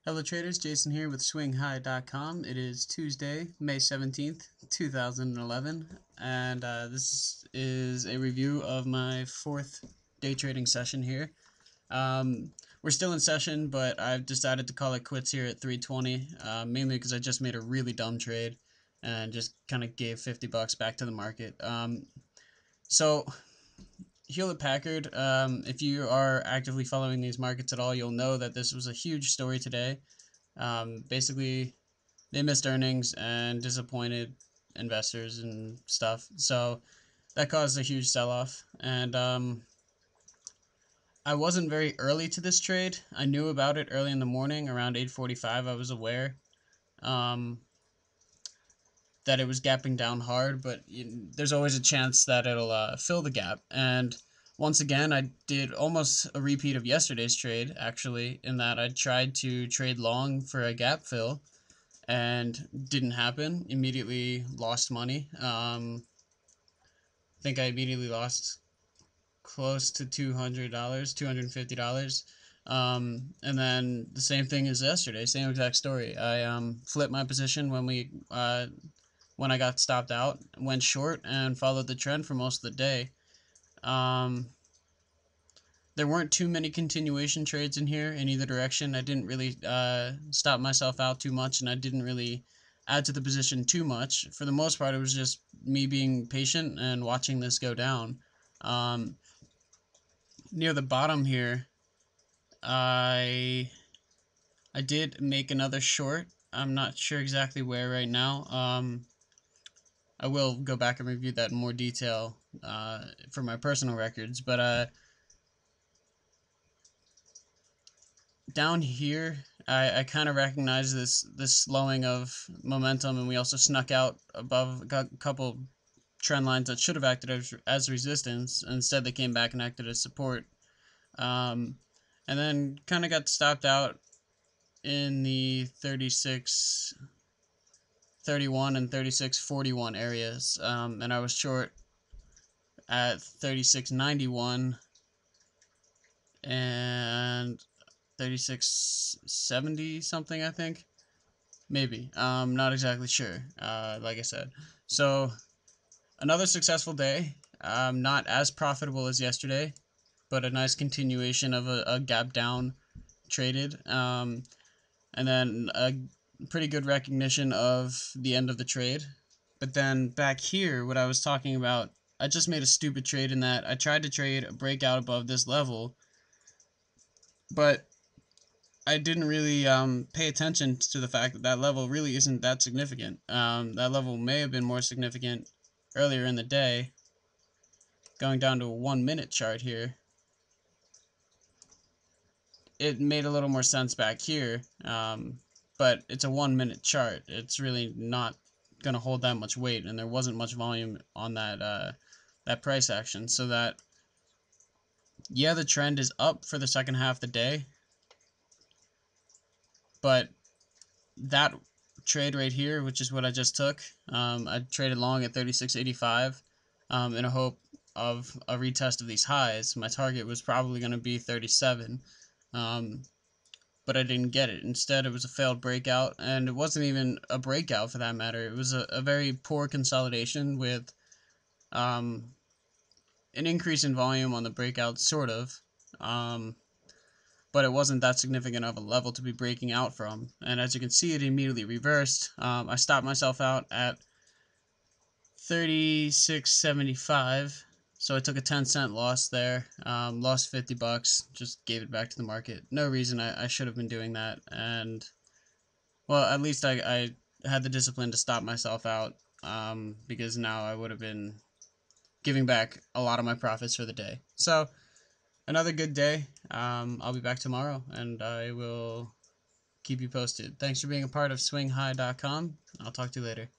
Hello traders, Jason here with SwingHigh.com. It is Tuesday, May 17th, 2011, and this is a review of my fourth day trading session here. We're still in session, but I've decided to call it quits here at 320, mainly because I just made a really dumb trade and just kind of gave 50 bucks back to the market. So Hewlett Packard, if you are actively following these markets at all, you'll know that this was a huge story today. Basically, they missed earnings and disappointed investors and stuff. So that caused a huge sell-off. And I wasn't very early to this trade. I knew about it early in the morning, around 8:45. I was aware um, that it was gapping down hard, but there's always a chance that it'll fill the gap. And once again, I did almost a repeat of yesterday's trade, actually, in that I tried to trade long for a gap fill and didn't happen. Immediately lost money. I think I immediately lost close to $200, $250. And then the same thing as yesterday, same exact story. I flipped my position when I got stopped out, went short, and followed the trend for most of the day. There weren't too many continuation trades in here in either direction. I didn't really stop myself out too much, and I didn't really add to the position too much. For the most part, it was just me being patient and watching this go down. Near the bottom here, I I did make another short. I'm not sure exactly where right now. I will go back and review that in more detail for my personal records, but down here, I kind of recognize this slowing of momentum, and we also snuck out above a couple trend lines that should have acted as resistance. Instead, they came back and acted as support, and then kind of got stopped out in the 36.31 and 36.41 areas, and I was short at 36.91 and 36.70 something, I think. Maybe. Not exactly sure. Like I said. So another successful day. Not as profitable as yesterday, but a nice continuation of a gap down traded. And then a pretty good recognition of the end of the trade. But then back here, what I was talking about, I just made a stupid trade in that I tried to trade a breakout above this level, but I didn't really pay attention to the fact that that level really isn't that significant. That level may have been more significant earlier in the day. Going down to a 1 minute chart here, it made a little more sense back here, but it's a 1 minute chart. It's really not going to hold that much weight, and there wasn't much volume on that price action. So that, yeah, the trend is up for the second half of the day, but that trade right here, which is what I just took, I traded long at 36.85 in a hope of a retest of these highs. My target was probably going to be 37, but I didn't get it. Instead, it was a failed breakout, and it wasn't even a breakout for that matter. It was a very poor consolidation with an increase in volume on the breakout, sort of. But it wasn't that significant of a level to be breaking out from. And as you can see, it immediately reversed. I stopped myself out at 36.75, so I took a 10-cent loss there. Lost 50 bucks, just gave it back to the market. No reason I should have been doing that, and well, at least I had the discipline to stop myself out, because now I would have been giving back a lot of my profits for the day. So another good day. I'll be back tomorrow, and I will keep you posted. Thanks for being a part of SwingHigh.com. I'll talk to you later.